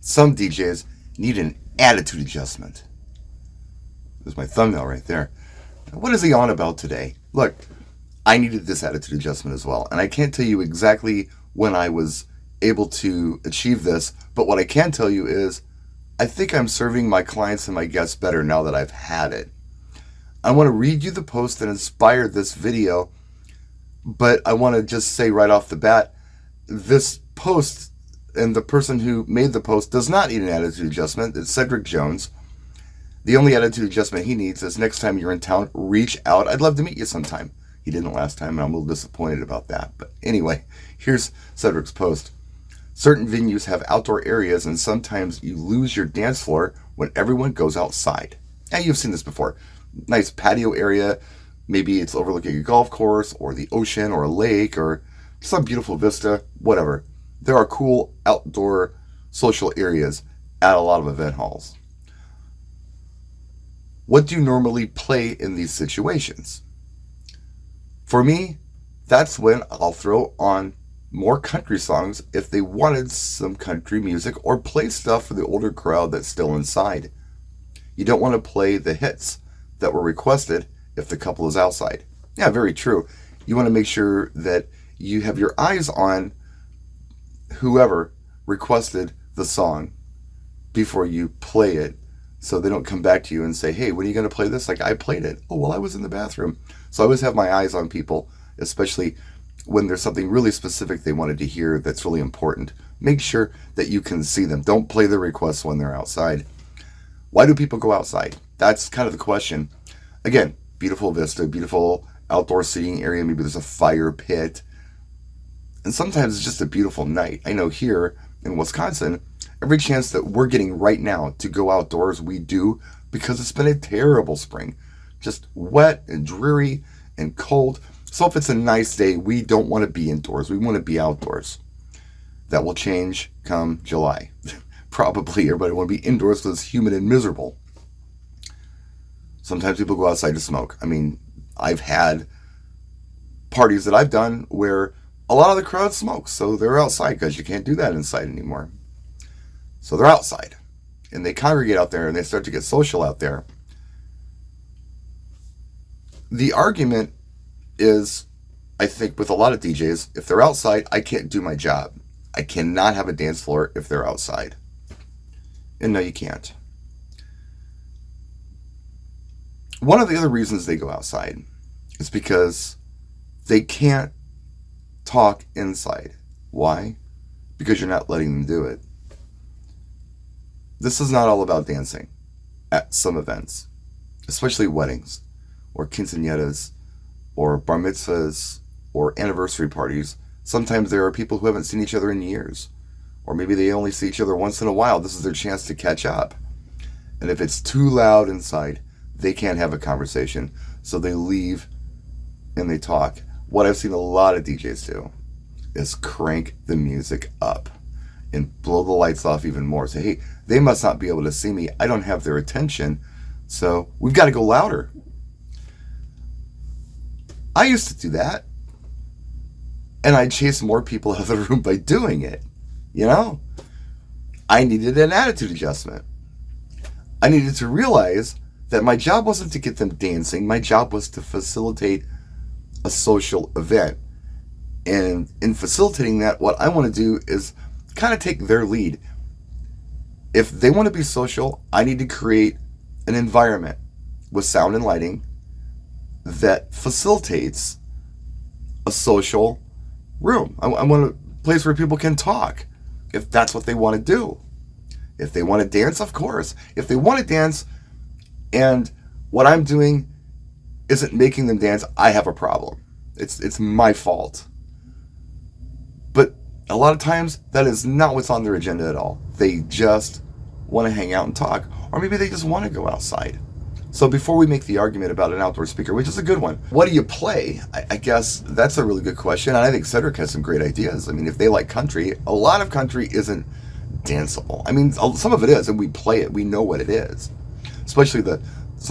Some DJs need an attitude adjustment. There's my thumbnail right there. What is he on about today? Look, I needed this attitude adjustment as well. And I can't tell you exactly when I was able to achieve this, but what I can tell you is I think I'm serving my clients and my guests better now that I've had it. I want to read you the post that inspired this video, but I want to just say right off the bat, this post and the person who made the post does not need an attitude adjustment. It's Cedric Jones. The only attitude adjustment he needs is next time you're in town, reach out. I'd love to meet you sometime. He didn't last time, and I'm a little disappointed about that. But anyway, here's Cedric's post. Certain venues have outdoor areas, and sometimes you lose your dance floor when everyone goes outside. Yeah, you've seen this before. Nice patio area. Maybe it's overlooking a golf course or the ocean or a lake or some beautiful vista, whatever. There are cool outdoor social areas at a lot of event halls. What do you normally play in these situations? For me, that's when I'll throw on more country songs if they wanted some country music, or play stuff for the older crowd that's still inside. You don't want to play the hits that were requested if the couple is outside. Yeah, very true. You want to make sure that you have your eyes on whoever requested the song before you play it, so they don't come back to you and say, hey, when are you going to play this? Like, I played it. Oh, well, I was in the bathroom. So I always have my eyes on people, especially when there's something really specific they wanted to hear that's really important. Make sure that you can see them. Don't play the requests when they're outside. Why do people go outside? That's kind of the question. Again, beautiful vista, beautiful outdoor seating area. Maybe there's a fire pit. And sometimes it's just a beautiful night. I know here in Wisconsin, every chance that we're getting right now to go outdoors, we do, because it's been a terrible spring. Just wet and dreary and cold. So if it's a nice day, we don't want to be indoors. We want to be outdoors. That will change come July. Probably everybody will want to be indoors because it's humid and miserable. Sometimes people go outside to smoke. I mean, I've had parties that I've done where a lot of the crowd smokes, so they're outside because you can't do that inside anymore. So they're outside, and they congregate out there, and they start to get social out there. The argument is, I think, with a lot of DJs, if they're outside, I can't do my job. I cannot have a dance floor if they're outside. And no, you can't. One of the other reasons they go outside is because they can't talk inside. Why? Because you're not letting them do it. This is not all about dancing at some events, especially weddings or quinceañeras or bar mitzvahs or anniversary parties. Sometimes there are people who haven't seen each other in years, or maybe they only see each other once in a while. This is their chance to catch up. And if it's too loud inside, they can't have a conversation, so they leave and they talk. What I've seen a lot of DJs do is crank the music up and blow the lights off even more. Say, hey, they must not be able to see me. I don't have their attention, so we've got to go louder. I used to do that, and I'd chase more people out of the room by doing it. You know? I needed an attitude adjustment. I needed to realize that my job wasn't to get them dancing. My job was to facilitate a social event. And in facilitating that, what I want to do is kind of take their lead. If they want to be social, I need to create an environment with sound and lighting that facilitates a social room. I want a place where people can talk, if that's what they want to do. If they want to dance, of course. If they want to dance and what I'm doing isn't making them dance, I have a problem. It's my fault. But a lot of times, that is not what's on their agenda at all. They just want to hang out and talk. Or maybe they just want to go outside. So before we make the argument about an outdoor speaker, which is a good one, what do you play? I guess that's a really good question. And I think Cedric has some great ideas. I mean, if they like country, a lot of country isn't danceable. I mean, some of it is, and we play it. We know what it is. Especially a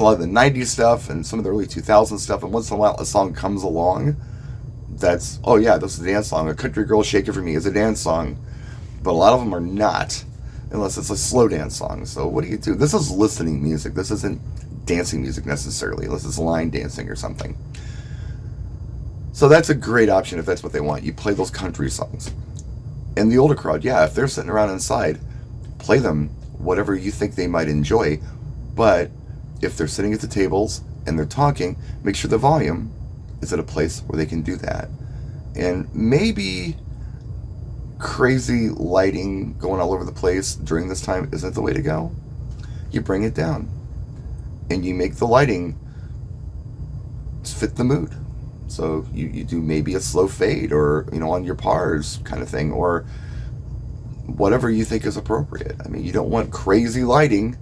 lot of the 90s stuff and some of the early 2000s stuff. And once in a while, a song comes along that's, oh yeah, this is a dance song. A Country Girl Shake It For Me is a dance song. But a lot of them are not. unless it's a slow dance song. So what do? This is listening music. This isn't dancing music necessarily, unless it's line dancing or something. So that's a great option if that's what they want. You play those country songs. And the older crowd, yeah, if they're sitting around inside, play them whatever you think they might enjoy. But if they're sitting at the tables and they're talking, make sure the volume is at a place where they can do that. And maybe crazy lighting going all over the place during this time isn't the way to go. You bring it down and you make the lighting fit the mood. So you do maybe a slow fade, or on your pars kind of thing, or whatever you think is appropriate. I mean, you don't want crazy lighting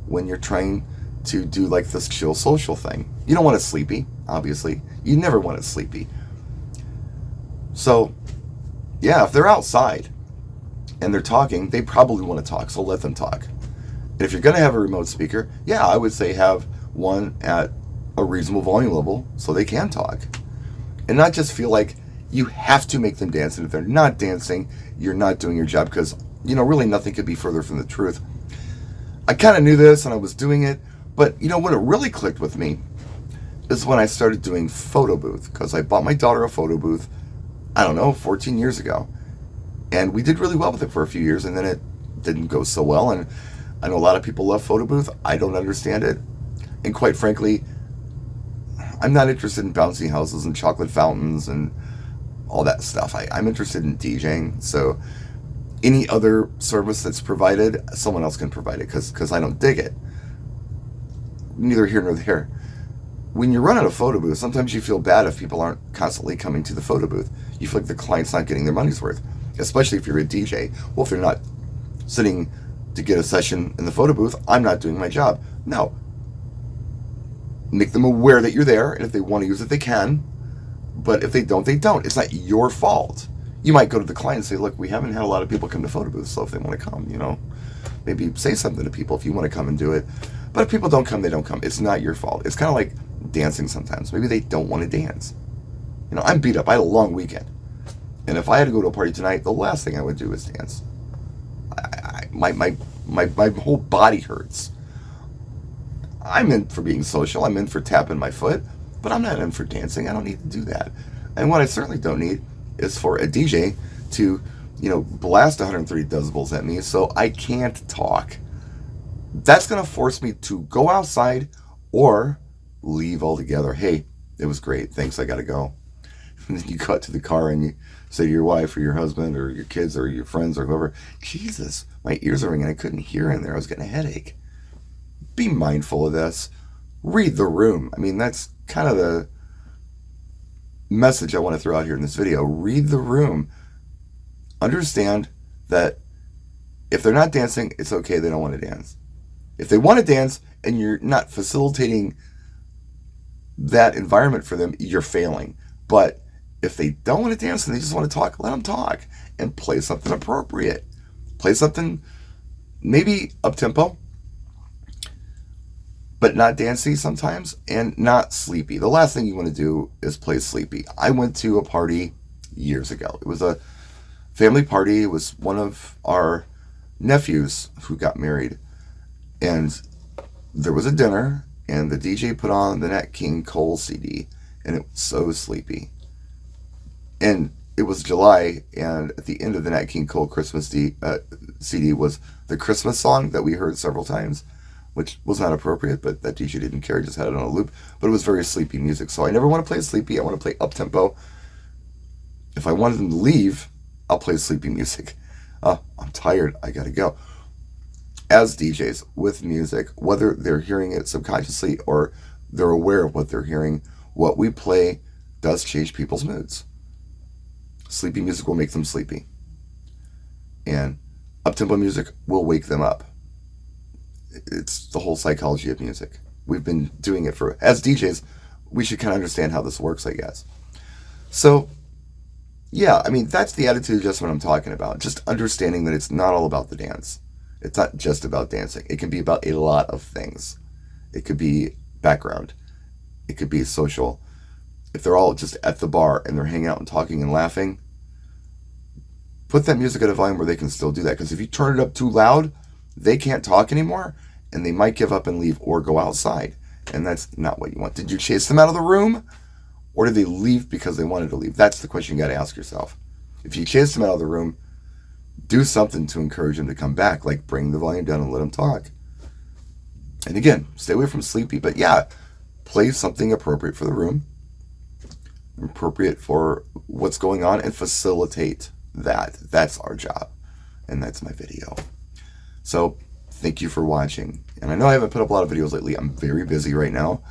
when you're trying to do like this chill social thing. You don't want it sleepy, obviously. You never want it sleepy. So yeah, if they're outside and they're talking, they probably want to talk, so let them talk. And if you're going to have a remote speaker, yeah, I would say have one at a reasonable volume level so they can talk. And not just feel like you have to make them dance. And if they're not dancing, you're not doing your job, because, really nothing could be further from the truth. I kind of knew this and I was doing it, but, when it really clicked with me is when I started doing photo booth, because I bought my daughter a photo booth, 14 years ago. And we did really well with it for a few years, and then it didn't go so well. And I know a lot of people love photo booth. I don't understand it. And quite frankly, I'm not interested in bouncy houses and chocolate fountains and all that stuff. I'm interested in DJing. So any other service that's provided, someone else can provide it, because I don't dig it. Neither here nor there. When you run out of photo booth, sometimes you feel bad if people aren't constantly coming to the photo booth. You feel like the client's not getting their money's worth, especially if you're a DJ. Well, if they're not sitting to get a session in the photo booth, I'm not doing my job. No. Make them aware that you're there, and if they want to use it, they can. But if they don't, they don't. It's not your fault. You might go to the client and say, look, we haven't had a lot of people come to photo booths, so if they want to come, maybe say something to people if you want to come and do it. But if people don't come, they don't come. It's not your fault. It's kind of like dancing sometimes. Maybe they don't want to dance. I'm beat up. I had a long weekend. And if I had to go to a party tonight, the last thing I would do is dance. My whole body hurts. I'm in for being social. I'm in for tapping my foot. But I'm not in for dancing. I don't need to do that. And what I certainly don't need is for a DJ to, blast 130 decibels at me so I can't talk. That's going to force me to go outside or leave altogether. Hey, it was great. Thanks, I got to go. And then you go out to the car and you say to your wife or your husband or your kids or your friends or whoever, Jesus, my ears are ringing. I couldn't hear in there. I was getting a headache. Be mindful of this. Read the room. I mean, that's kind of the message I want to throw out here in this video. Read the room. Understand that if they're not dancing, it's okay. They don't want to dance. If they want to dance and you're not facilitating that environment for them, you're failing. But if they don't want to dance and they just want to talk, let them talk and play something appropriate. Play something maybe up-tempo, but not dancey sometimes, and not sleepy. The last thing you want to do is play sleepy. I went to a party years ago. It was a family party. It was one of our nephews who got married. And there was a dinner, and the DJ put on the Nat King Cole CD, and it was so sleepy. And it was July, and at the end of the Nat King Cole Christmas CD was the Christmas song that we heard several times, which was not appropriate, but that DJ didn't care, just had it on a loop. But it was very sleepy music, so I never want to play sleepy. I want to play up-tempo. If I wanted them to leave, I'll play sleepy music. I'm tired, I gotta go. As DJs with music, whether they're hearing it subconsciously or they're aware of what they're hearing, what we play does change people's moods. Sleepy music will make them sleepy. And up-tempo music will wake them up. It's the whole psychology of music. We've been doing it as DJs, we should kind of understand how this works, I guess. So, yeah, I mean, that's the attitude adjustment I'm talking about. Just understanding that it's not all about the dance. It's not just about dancing. It can be about a lot of things. It could be background. It could be social. If they're all just at the bar and they're hanging out and talking and laughing, put that music at a volume where they can still do that. Because if you turn it up too loud, they can't talk anymore, and they might give up and leave or go outside. And that's not what you want. Did you chase them out of the room, or did they leave because they wanted to leave? That's the question you got to ask yourself. If you chase them out of the room, do something to encourage them to come back, like bring the volume down and let them talk. And again, stay away from sleepy, but yeah, play something appropriate for the room, appropriate for what's going on, and facilitate that. That's our job, and that's my video. So thank you for watching. And I know I haven't put up a lot of videos lately. I'm very busy right now.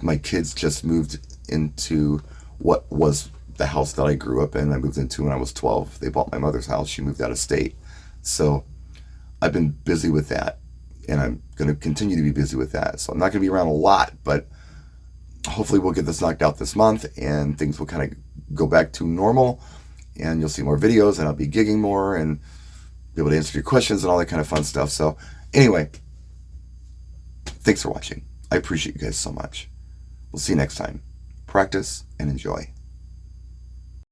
My kids just moved into what was the house that I grew up in. I moved into when I was 12. They bought my mother's house. She moved out of state. So I've been busy with that, and I'm going to continue to be busy with that. So I'm not going to be around a lot, but hopefully we'll get this knocked out this month, and things will kind of go back to normal, and you'll see more videos, and I'll be gigging more and be able to answer your questions and all that kind of fun stuff. So anyway, thanks for watching. I appreciate you guys so much. We'll see you next time. Practice and enjoy.